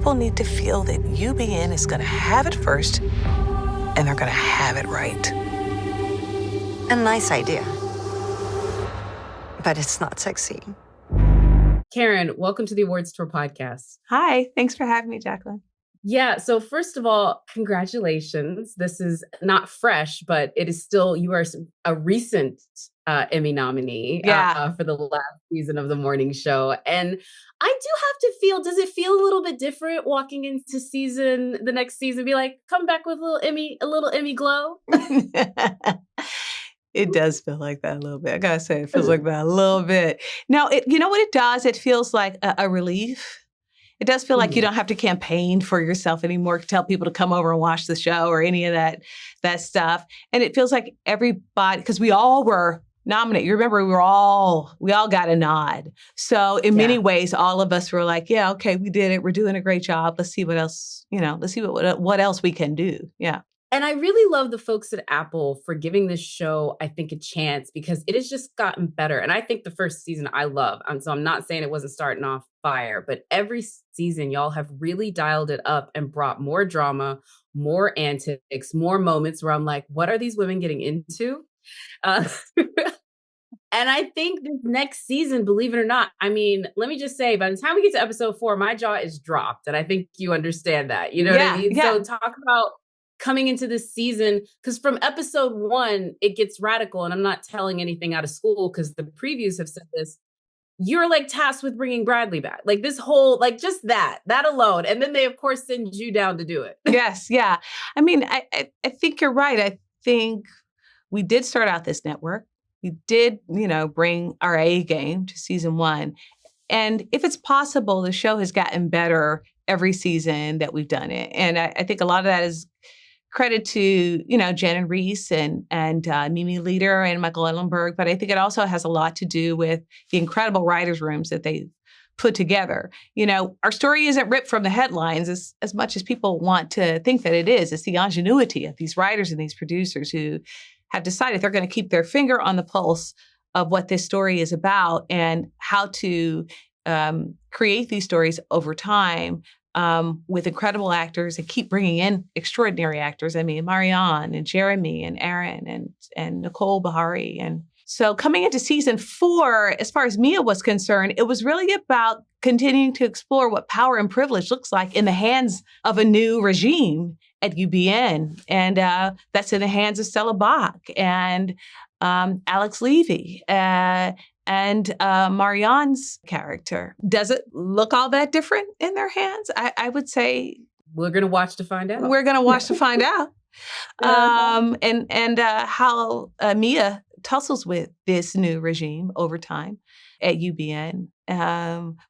people need to feel that UBN is going to have it first, and they're going to have it right. A nice idea, but it's not sexy. Karen, welcome to the Awards Tour podcast. Hi, thanks for having me, Jacqueline. Yeah, so first of all, congratulations. This is not fresh, but it is still, you are a recent Emmy nominee for the last season of the morning show. And I do have to feel, does it feel a little bit different walking into the next season, be like, come back with a little Emmy glow? It does feel like that a little bit. I gotta say, it feels like that a little bit. No, you know what it does? It feels like a relief. It does feel like you don't have to campaign for yourself anymore, tell people to come over and watch the show or any of that stuff. And it feels like everybody, because we all were nominated. You remember, we all got a nod. So in many ways, all of us were like, yeah, okay, we did it. We're doing a great job. Let's see what else, let's see what else we can do. Yeah. And I really love the folks at Apple for giving this show, I think, a chance, because it has just gotten better. And I think the first season I love. And so I'm not saying it wasn't starting off fire, but every season y'all have really dialed it up and brought more drama, more antics, more moments where I'm like, what are these women getting into? And I think this next season, believe it or not, I mean, let me just say, by the time we get to episode 4, my jaw is dropped. And I think you understand that. You know what I mean? Yeah. So talk about coming into this season, because from episode 1, it gets radical. And I'm not telling anything out of school because the previews have said this. You're like tasked with bringing Bradley back. Like this whole, like just that alone. And then they, of course, send you down to do it. Yes. Yeah. I mean, I think you're right. I think we did start out this network. We did, bring our A game to season 1. And if it's possible, the show has gotten better every season that we've done it. And I think a lot of that is credit to, Jen and Reese and Mimi Leader and Michael Ellenberg. But I think it also has a lot to do with the incredible writers' rooms that they put together. Our story isn't ripped from the headlines as much as people want to think that it is. It's the ingenuity of these writers and these producers who have decided they're going to keep their finger on the pulse of what this story is about and how to create these stories over time with incredible actors and keep bringing in extraordinary actors. I mean, Marianne and Jeremy and Aaron and Nicole Bahari. And so coming into season 4, as far as Mia was concerned, it was really about continuing to explore what power and privilege looks like in the hands of a new regime at UBN. And that's in the hands of Stella Bach and Alex Levy. And Marianne's character. Does it look all that different in their hands? I would say we're going to watch to find out. We're going to watch to find out. And how Mia tussles with this new regime over time at UBN,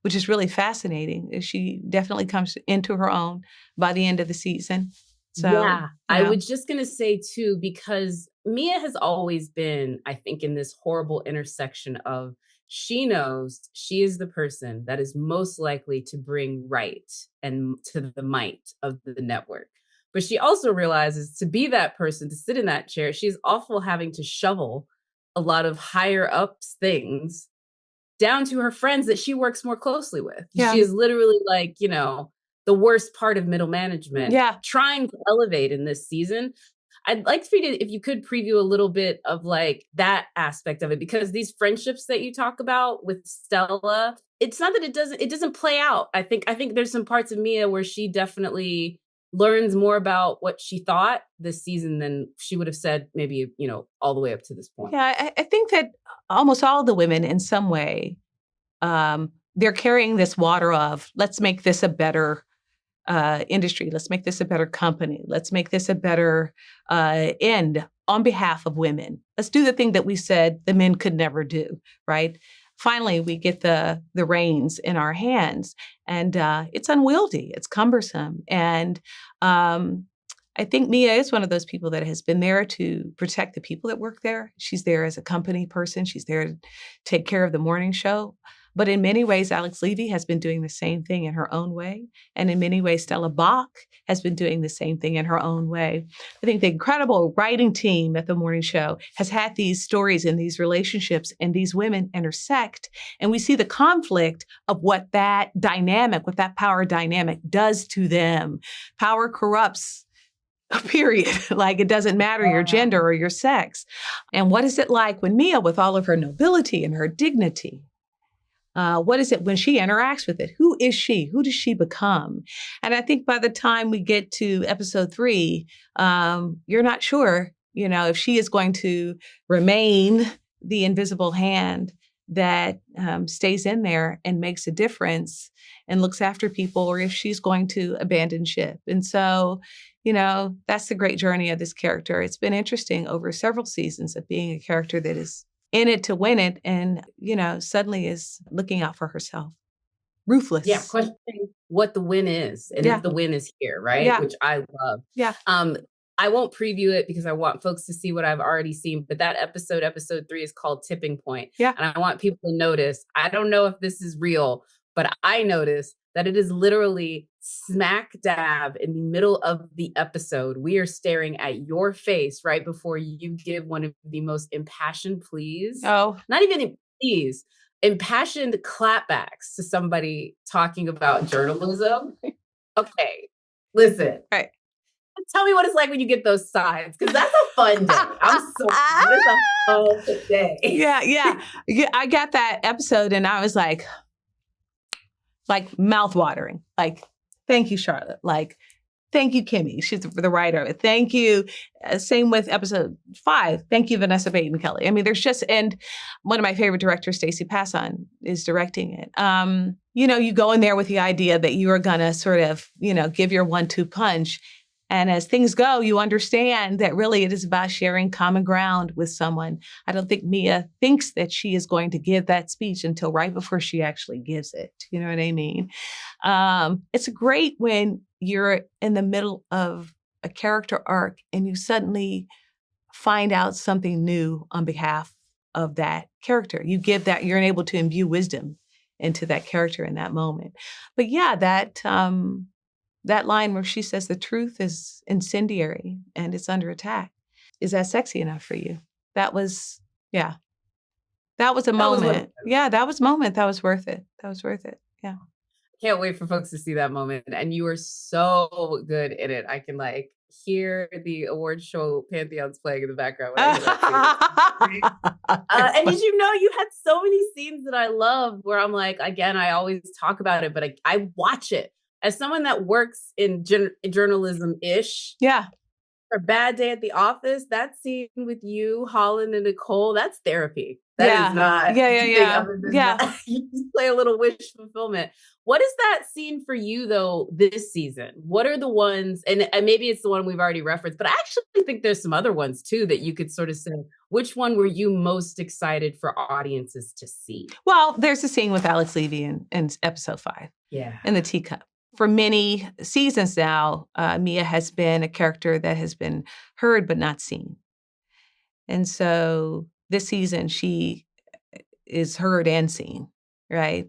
which is really fascinating. She definitely comes into her own by the end of the season. So, yeah, I was just going to say, too, because Mia has always been, I think, in this horrible intersection of she knows she is the person that is most likely to bring right and to the might of the network. But she also realizes to be that person, to sit in that chair, she's awful having to shovel a lot of higher ups things down to her friends that she works more closely with. Yeah. She is literally like, the worst part of middle management, trying to elevate in this season. I'd like for you to, if you could preview a little bit of like that aspect of it, because these friendships that you talk about with Stella, it's not that it doesn't play out. I think there's some parts of Mia where she definitely learns more about what she thought this season than she would have said maybe, all the way up to this point. Yeah, I think that almost all the women in some way, they're carrying this water of, let's make this a better industry. Let's make this a better company. Let's make this a better end on behalf of women. Let's do the thing that we said the men could never do, right? Finally, we get the reins in our hands, and it's unwieldy. It's cumbersome. And I think Mia is one of those people that has been there to protect the people that work there. She's there as a company person. She's there to take care of the morning show. But in many ways, Alex Levy has been doing the same thing in her own way. And in many ways, Stella Bach has been doing the same thing in her own way. I think the incredible writing team at the morning show has had these stories and these relationships, and these women intersect. And we see the conflict of what that dynamic, what that power dynamic does to them. Power corrupts. Period. Like, it doesn't matter your gender or your sex. And what is it like when Mia, with all of her nobility and her dignity, what is it when she interacts with it? Who is she? Who does she become? And I think by the time we get to episode 3, you're not sure, if she is going to remain the invisible hand that stays in there and makes a difference and looks after people, or if she's going to abandon ship. And so, that's the great journey of this character. It's been interesting over several seasons of being a character that is in it to win it and, suddenly is looking out for herself. Ruthless. Yeah, questioning what the win is and if the win is here, right? Yeah. Which I love. Yeah. I won't preview it because I want folks to see what I've already seen, but that episode 3 is called Tipping Point. Yeah. And I want people to notice, I don't know if this is real, but I noticed that it is literally smack dab in the middle of the episode. We are staring at your face right before you give one of the most impassioned pleas. Oh. Not even pleas, impassioned clapbacks to somebody talking about journalism. Okay, listen. All right. Tell me what it's like when you get those signs, because that's a fun day. That is a fun day. Yeah. I got that episode and I was like mouth watering. Like, thank you, Charlotte. Like, thank you, Kimmy. She's the writer. Thank you. Same with episode 5. Thank you, Vanessa Baden Kelly. I mean, and one of my favorite directors, Stacey Passon, is directing it. You go in there with the idea that you are going to sort of, give your 1-2 punch. And as things go, you understand that really it is about sharing common ground with someone. I don't think Mia thinks that she is going to give that speech until right before she actually gives it. You know what I mean? It's great when you're in the middle of a character arc and you suddenly find out something new on behalf of that character. You're able to imbue wisdom into that character in that moment. But yeah, that line where she says the truth is incendiary and it's under attack. Is that sexy enough for you? That was a moment. That was a moment. That was worth it. Yeah. Can't wait for folks to see that moment. And you were so good in it. I can hear the award show pantheons playing in the background. When I hear that and did you know you had so many scenes that I love where I'm like, again, I always talk about it, but I watch it. As someone that works in journalism-ish, for Bad Day at the Office, that scene with you, Holland, and Nicole, that's therapy. That is not. Yeah. You just play a little wish fulfillment. What is that scene for you, though, this season? What are the ones, and maybe it's the one we've already referenced, but I actually think there's some other ones, too, that you could sort of say, which one were you most excited for audiences to see? Well, there's a scene with Alex Levy in episode 5. Yeah. In the teacup. For many seasons now, Mia has been a character that has been heard but not seen. And so this season, she is heard and seen, right?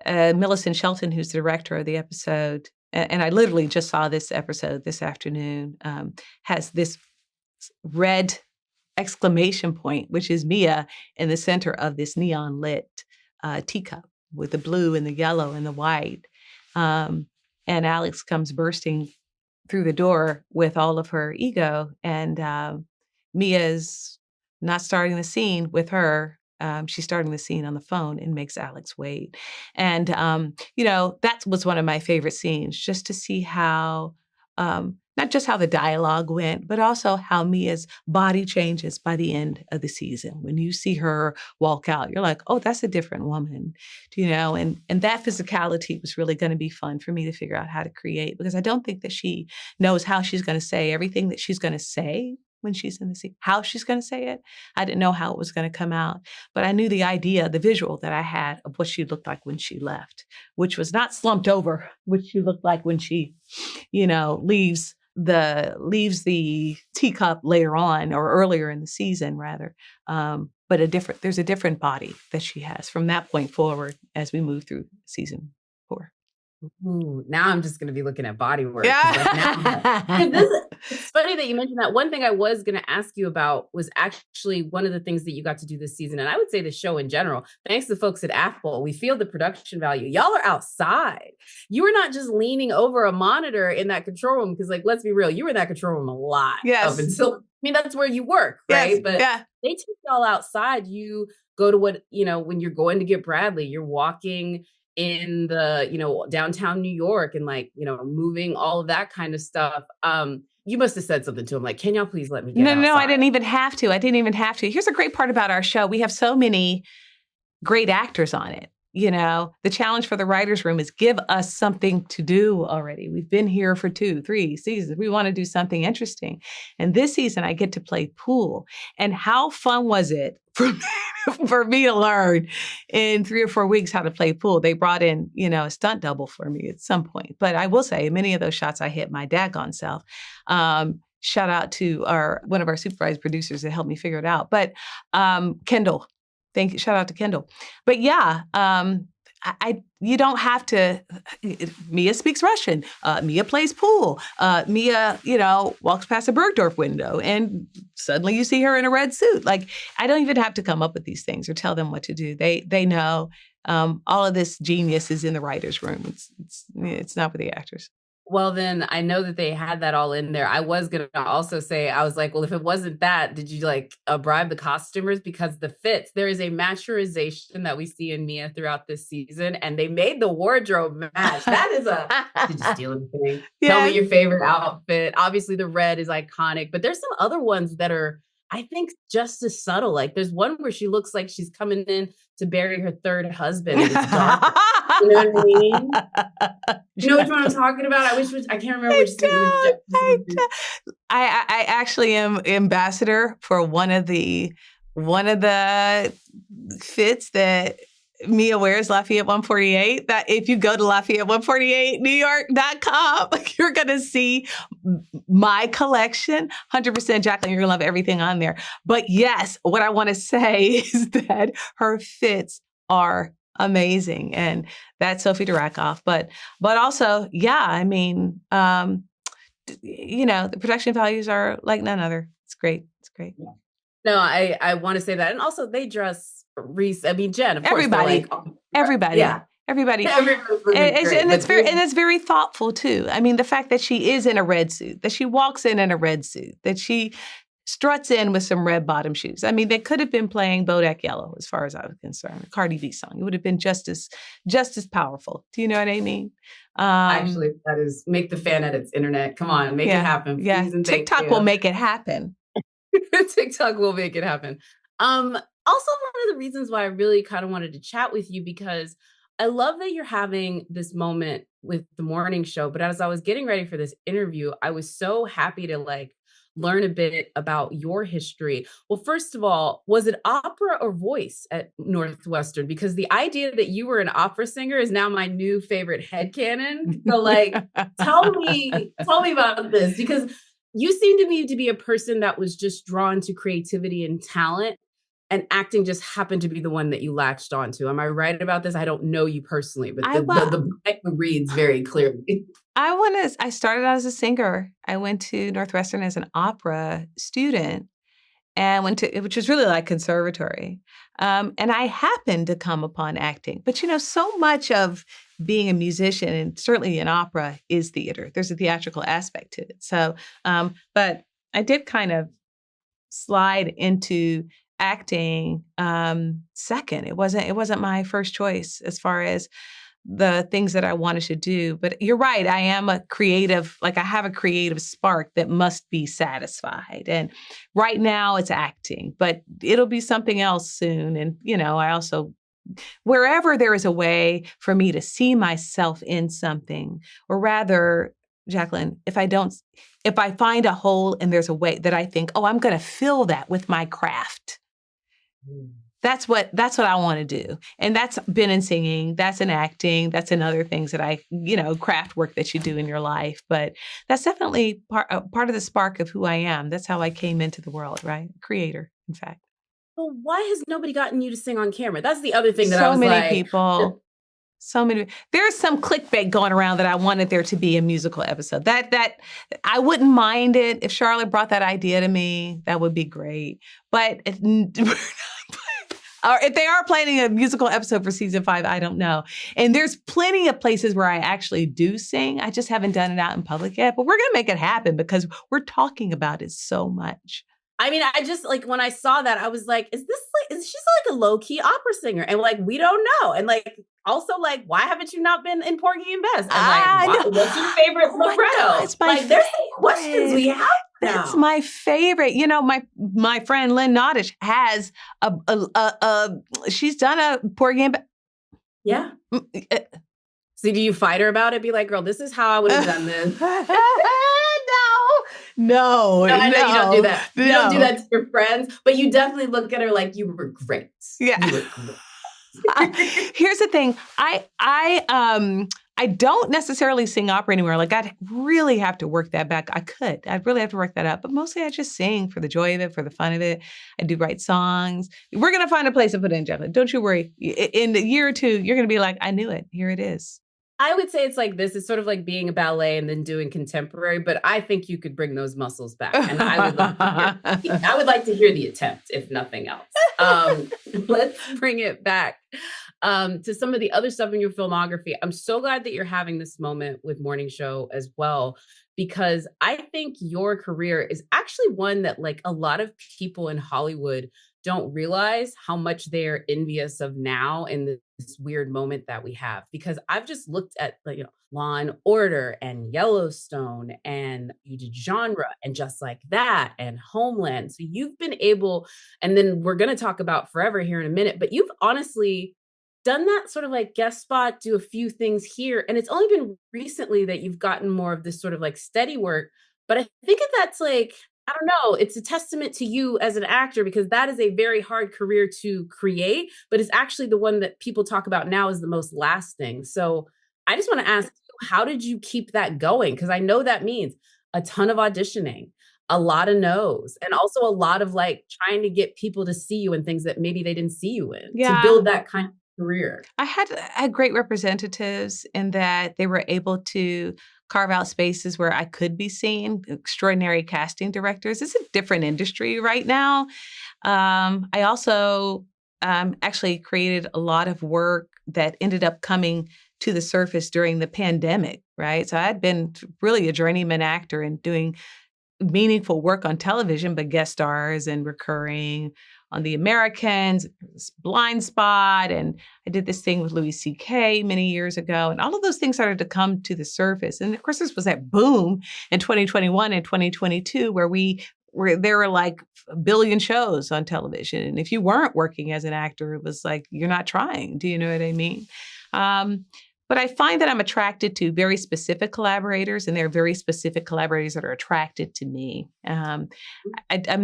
Millicent Shelton, who's the director of the episode, and I literally just saw this episode this afternoon, has this red exclamation point, which is Mia in the center of this neon lit teacup with the blue and the yellow and the white. And Alex comes bursting through the door with all of her ego, and Mia's not starting the scene with her. She's starting the scene on the phone and makes Alex wait. And, that was one of my favorite scenes, just to see how, not just how the dialogue went, but also how Mia's body changes by the end of the season. When you see her walk out, you're like, oh, that's a different woman, and that physicality was really going to be fun for me to figure out how to create, because I don't think that she knows how she's going to say everything that she's going to say when she's in the scene, how she's going to say it. I didn't know how it was going to come out, but I knew the idea, the visual that I had of what she looked like when she left, which was not slumped over, which she looked like when she, leaves leaves the teacup later on or earlier in the season rather. But there's a different body that she has from that point forward as we move through season 4. Ooh, now I'm just going to be looking at body work. Yeah. It's funny that you mentioned that. One thing I was going to ask you about was actually one of the things that you got to do this season. And I would say the show in general, thanks to folks at Apple, we feel the production value. Y'all are outside. You were not just leaning over a monitor in that control room. Because like, let's be real, you were in that control room a lot. Yes. Up until, I mean, that's where you work, right? Yes. But they take y'all outside. You go to when you're going to get Bradley, you're walking in the, downtown New York and moving all of that kind of stuff. You must have said something to him like, can y'all please let me get outside? No, I didn't even have to. Here's a great part about our show. We have so many great actors on it. The challenge for the writer's room is give us something to do already. We've been here for 2-3 seasons. We want to do something interesting. And this season I get to play pool. And how fun was it for me to learn in 3 or 4 weeks how to play pool? They brought in, a stunt double for me at some point. But I will say many of those shots I hit my daggone self. Shout out to one of our supervised producers that helped me figure it out. But Kendall. Thank you. Shout out to Kendall. But yeah, you don't have to. Mia speaks Russian. Mia plays pool. Mia, walks past a Bergdorf window, and suddenly you see her in a red suit. Like, I don't even have to come up with these things or tell them what to do. They know. All of this genius is in the writer's room. It's not with the actors. Well, then I know that they had that all in there. I was going to also say, I was like, well, if it wasn't that, did you bribe the costumers? Because the fits, there is a maturization that we see in Mia throughout this season, and they made the wardrobe match. That is did you steal anything? Yes. Tell me your favorite outfit. Obviously the red is iconic, but there's some other ones that are, I think, just as subtle. Like there's one where she looks like she's coming in to bury her third husband. And it's dark. You know what I mean? You know which one I'm talking about? I can't remember which season. I actually am ambassador for one of the fits that Mia wears, Lafayette 148. That if you go to Lafayette148NewYork.com, you're going to see my collection. 100% Jacqueline, you're going to love everything on there. But yes, what I want to say is that her fits are amazing. And that's Sophie Durakoff. But also, yeah, I mean, the production values are like none other. It's great. It's great. Yeah. No, I want to say that. And also they dress Reese. I mean, Jen, of everybody, course. Everybody. Yeah. Everybody. And it's very thoughtful too. I mean, the fact that she is in a red suit, that she walks in a red suit, that she struts in with some red bottom shoes. I mean, they could have been playing Bodak Yellow as far as I was concerned. A Cardi B song. It would have been just as powerful. Do you know what I mean? Actually, that is make the fan edits, internet. Come on, make it happen. Yeah. TikTok will make it happen. TikTok will make it happen. Also, one of the reasons why I really kind of wanted to chat with you, because I love that you're having this moment with the morning show. But as I was getting ready for this interview, I was so happy to learn a bit about your history. Well, first of all, was it opera or voice at Northwestern? Because the idea that you were an opera singer is now my new favorite headcanon. So tell me about this, because you seem to me to be a person that was just drawn to creativity and talent, and acting just happened to be the one that you latched onto. Am I right about this? I don't know you personally, but the book reads very clearly. I started out as a singer. I went to Northwestern as an opera student and which was really like conservatory. And I happened to come upon acting. But, so much of being a musician, and certainly in opera, is theater. There's a theatrical aspect to it. So, but I did kind of slide into acting second. It wasn't my first choice as far as the things that I wanted to do. But you're right. I am a creative, I have a creative spark that must be satisfied. And right now it's acting, but it'll be something else soon. And, I also, wherever there is a way for me to see myself in something, or rather, Jacqueline, if I find a hole and there's a way that I think, I'm going to fill that with my craft, that's what I want to do. And that's been in singing, that's in acting, that's in other things that craft work that you do in your life. But that's definitely part of the spark of who I am. That's how I came into the world, right? Creator, in fact. Well, why has nobody gotten you to sing on camera? That's the other thing that I So was many like, people. So many. There's some clickbait going around that I wanted there to be a musical episode. That I wouldn't mind it if Charlotte brought that idea to me. That would be great. But or if they are planning a musical episode for season 5, I don't know. And there's plenty of places where I actually do sing. I just haven't done it out in public yet. But we're going to make it happen because we're talking about it so much. I mean, I just like when I saw that, I was like, is she like a low key opera singer? And like, we don't know. And like, also like, why haven't you not been in Porgy and Bess? And like, what's your favorite libretto? There's some questions we have now. That's my favorite. You know, my friend Lynn Nottish has she's done a Porgy and Bess. Yeah. So do you fight her about it? Be like, girl, this is how I would have done this. No, I know you don't do that. You don't do that to your friends, but you definitely look at her like you were great. Yeah. You were great. Here's the thing. I don't necessarily sing opera anymore. Like I'd really have to work that back. I'd really have to work that up. But mostly I just sing for the joy of it, for the fun of it. I do write songs. We're going to find a place to put it in, Jacqueline. Don't you worry. In a year or two, you're going to be like, I knew it. Here it is. I would say it's like this. It's sort of like being a ballet and then doing contemporary, but I think you could bring those muscles back. And I would like to hear the attempt, if nothing else. Let's bring it back to some of the other stuff in your filmography. I'm so glad that you're having this moment with Morning Show as well, because I think your career is actually one that like a lot of people in Hollywood don't realize how much they're envious of now in this weird moment that we have. Because I've just looked at Law and Order and Yellowstone, and you did Genre and Just Like That and Homeland. So you've been able, and then we're going to talk about Forever here in a minute, but you've honestly done that sort of like guest spot, do a few things here. And it's only been recently that you've gotten more of this sort of like steady work. But I think that's like, I don't know, it's a testament to you as an actor, because that is a very hard career to create, but it's actually the one that people talk about now as the most lasting. So I just want to ask you, how did you keep that going? Because I know that means a ton of auditioning, a lot of no's, and also a lot of like trying to get people to see you in things that maybe they didn't see you in to build that kind of career. I had great representatives in that they were able to carve out spaces where I could be seen, extraordinary casting directors. It's a different industry right now. I also actually created a lot of work that ended up coming to the surface during the pandemic, right? So I'd been really a journeyman actor and doing meaningful work on television, but guest stars and recurring on The Americans, Blind Spot, and I did this thing with Louis C.K. many years ago, and all of those things started to come to the surface. And of course, this was that boom in 2021 and 2022 where there were like a billion shows on television. And if you weren't working as an actor, it was like, you're not trying. Do you know what I mean? But I find that I'm attracted to very specific collaborators, and there are very specific collaborators that are attracted to me. I'm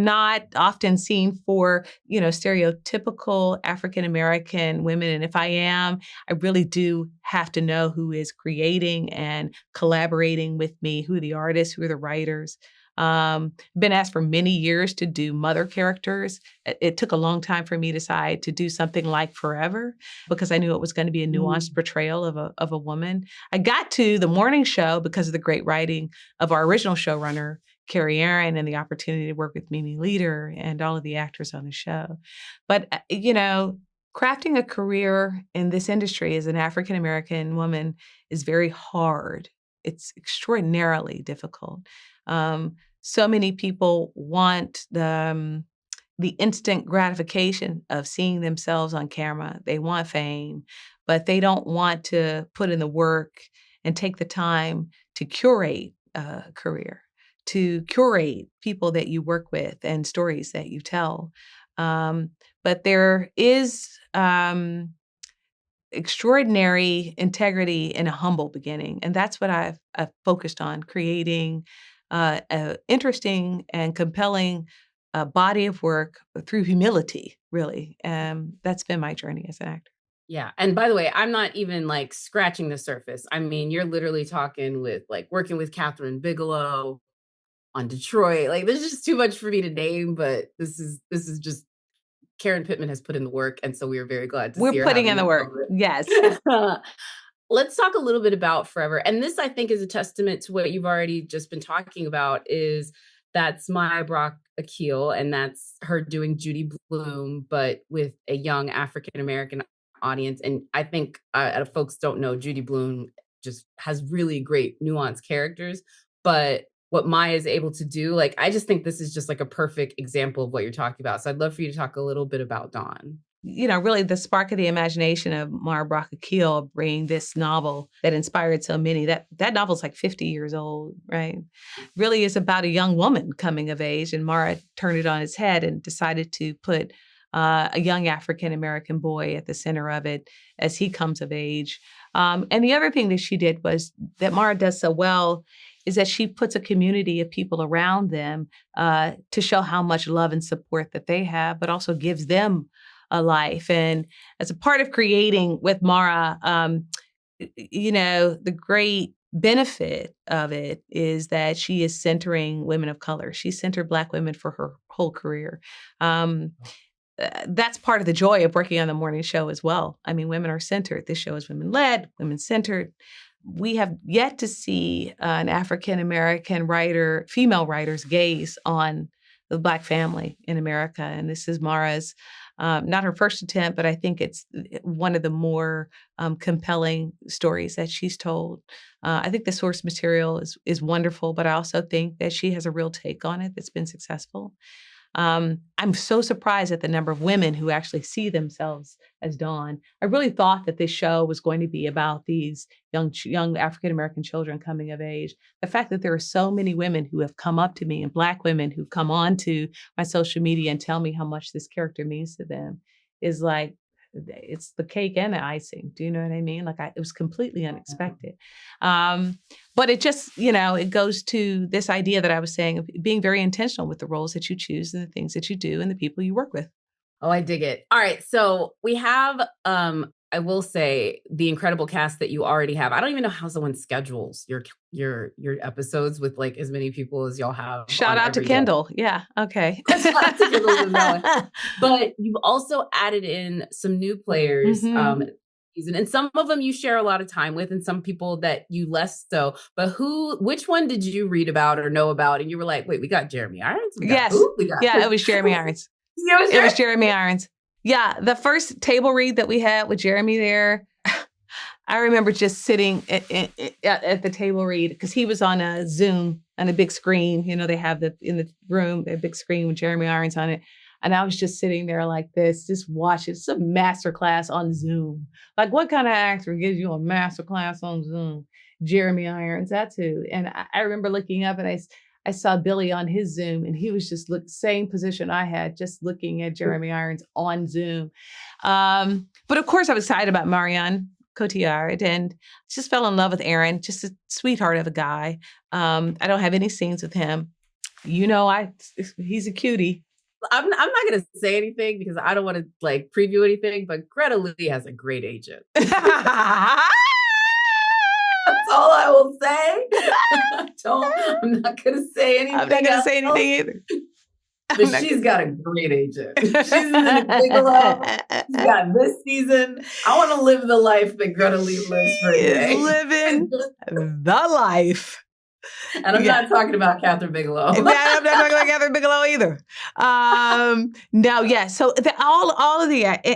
not often seen for, stereotypical African-American women. And if I am, I really do have to know who is creating and collaborating with me, who are the artists, who are the writers. Been asked for many years to do mother characters. It took a long time for me to decide to do something like Forever, because I knew it was going to be a nuanced portrayal of a woman. I got to the Morning Show because of the great writing of our original showrunner, Carrie Aaron, and the opportunity to work with Mimi Leader and all of the actors on the show. But, crafting a career in this industry as an African-American woman is very hard. It's extraordinarily difficult. So many people want the instant gratification of seeing themselves on camera. They want fame, but they don't want to put in the work and take the time to curate a career, to curate people that you work with and stories that you tell. But there is extraordinary integrity in a humble beginning. And that's what I've focused on, creating interesting and compelling body of work through humility, really. That's been my journey as an actor. Yeah. And by the way, I'm not even like scratching the surface. I mean, you're literally talking with like working with Catherine Bigelow on Detroit. Like there's just too much for me to name, but this is just Karen Pittman has put in the work. And so we are very glad to see her. We're putting in the work. Yes. Let's talk a little bit about Forever. And this, I think, is a testament to what you've already just been talking about, is that's Maya Brock Akil, and that's her doing Judy Blume, but with a young African-American audience. And I think folks don't know, Judy Blume just has really great nuanced characters, but what Maya is able to do, like, I just think this is just like a perfect example of what you're talking about. So I'd love for you to talk a little bit about Dawn. Really the spark of the imagination of Maya Brock Akil bringing this novel that inspired so many. That novel's like 50 years old, right? Really is about a young woman coming of age, and Mara turned it on its head and decided to put a young African-American boy at the center of it as he comes of age. And the other thing that she did was that Mara does so well is that she puts a community of people around them to show how much love and support that they have, but also gives them a life. And as a part of creating with Mara, the great benefit of it is that she is centering women of color. She centered Black women for her whole career. That's part of the joy of working on the morning show as well. I mean, women are centered. This show is women-led, women-centered. We have yet to see an African-American writer, female writer's gaze on the Black family in America. And this is Mara's, not her first attempt, but I think it's one of the more compelling stories that she's told. I think the source material is wonderful, but I also think that she has a real take on it that's been successful. I'm so surprised at the number of women who actually see themselves as Dawn. I really thought that this show was going to be about these young African-American children coming of age. The fact that there are so many women who have come up to me, and Black women who come on to my social media and tell me how much this character means to them is like, it's the cake and the icing. Do you know what I mean? Like it was completely unexpected. But it just, it goes to this idea that I was saying of being very intentional with the roles that you choose and the things that you do and the people you work with. Oh, I dig it. All right. So we have, I will say, the incredible cast that you already have. I don't even know how someone schedules your episodes with like as many people as y'all have. Shout out to Kendall. Yeah. Okay. But you've also added in some new players. And some of them you share a lot of time with, and some people that you less so. But which one did you read about or know about? And you were like, wait, we got Jeremy Irons? Yes. It was Jeremy Irons. It was Jeremy Irons. Yeah. The first table read that we had with Jeremy there, I remember just sitting at the table read because he was on a Zoom on a big screen. They have in the room, a big screen with Jeremy Irons on it. And I was just sitting there like this, just watching. It's a masterclass on Zoom. Like, what kind of actor gives you a masterclass on Zoom? Jeremy Irons, that's who. And I remember looking up and I saw Billy on his Zoom, and he was just same position I had, just looking at Jeremy Irons on Zoom. But of course, I was excited about Marion Cotillard, and just fell in love with Aaron, just a sweetheart of a guy. I don't have any scenes with him. He's a cutie. I'm not going to say anything because I don't want to like preview anything, but Greta Lee has a great agent. That's all I will say. I'm not going to say anything. I'm not going to say anything either. But she's got a great agent. She's in Bigelow. She's got this season. I want to live the life that Greta Lee lives for today. Living the life. And I'm not talking about Catherine Bigelow. I'm not talking about Catherine Bigelow either. So all of I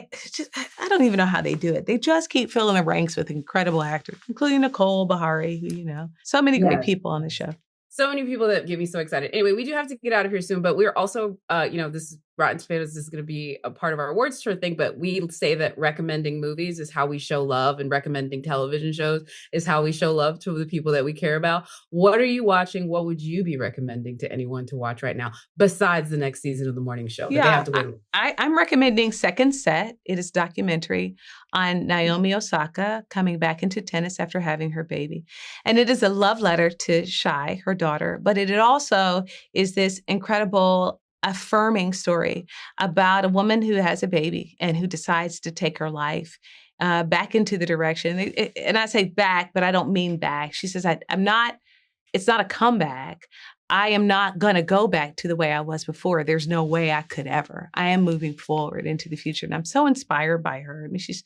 don't even know how they do it. They just keep filling the ranks with incredible actors, including Nicole Bahari, who, so many great people on the show. So many people that get me so excited. Anyway, we do have to get out of here soon, but we're also, this is Rotten Tomatoes. This is going to be a part of our awards tour thing, but we say that recommending movies is how we show love, and recommending television shows is how we show love to the people that we care about. What are you watching? What would you be recommending to anyone to watch right now besides the next season of the morning show? Yeah, I'm recommending Second Set. It is a documentary on Naomi Osaka coming back into tennis after having her baby. And it is a love letter to Shai, her daughter, but it also is this incredible affirming story about a woman who has a baby and who decides to take her life back into the direction. And I say back, but I don't mean back. She says, I'm not, it's not a comeback. I am not going to go back to the way I was before. There's no way I could ever. I am moving forward into the future. And I'm so inspired by her. I mean, she's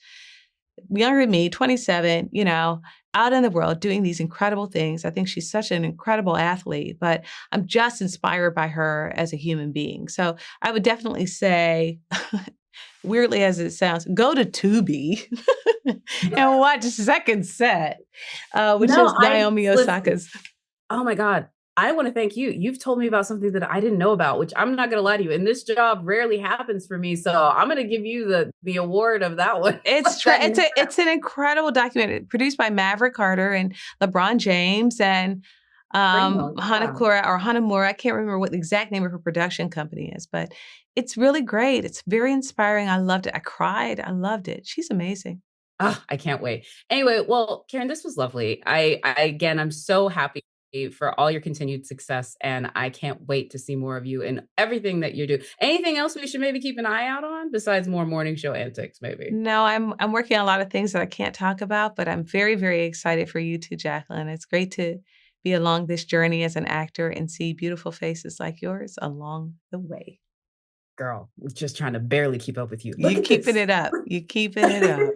younger than me, 27, out in the world doing these incredible things. I think she's such an incredible athlete, but I'm just inspired by her as a human being. So I would definitely say, weirdly as it sounds, go to Tubi and watch Second Set, which is Naomi Osaka's. Oh my God. I want to thank you. You've told me about something that I didn't know about, which I'm not going to lie to you. And this job rarely happens for me. So I'm going to give you the award of that one. It's an incredible documentary produced by Maverick Carter and LeBron James and Hanamura. I can't remember what the exact name of her production company is, but it's really great. It's very inspiring. I loved it. I cried. I loved it. She's amazing. Oh, I can't wait. Anyway, well, Karen, this was lovely. I'm so happy for all your continued success. And I can't wait to see more of you and everything that you do. Anything else we should maybe keep an eye out on besides more morning show antics, maybe? No, I'm working on a lot of things that I can't talk about, but I'm very, very excited for you too, Jacqueline. It's great to be along this journey as an actor and see beautiful faces like yours along the way. Girl, just trying to barely keep up with you. You're keeping it up. You're keeping it up.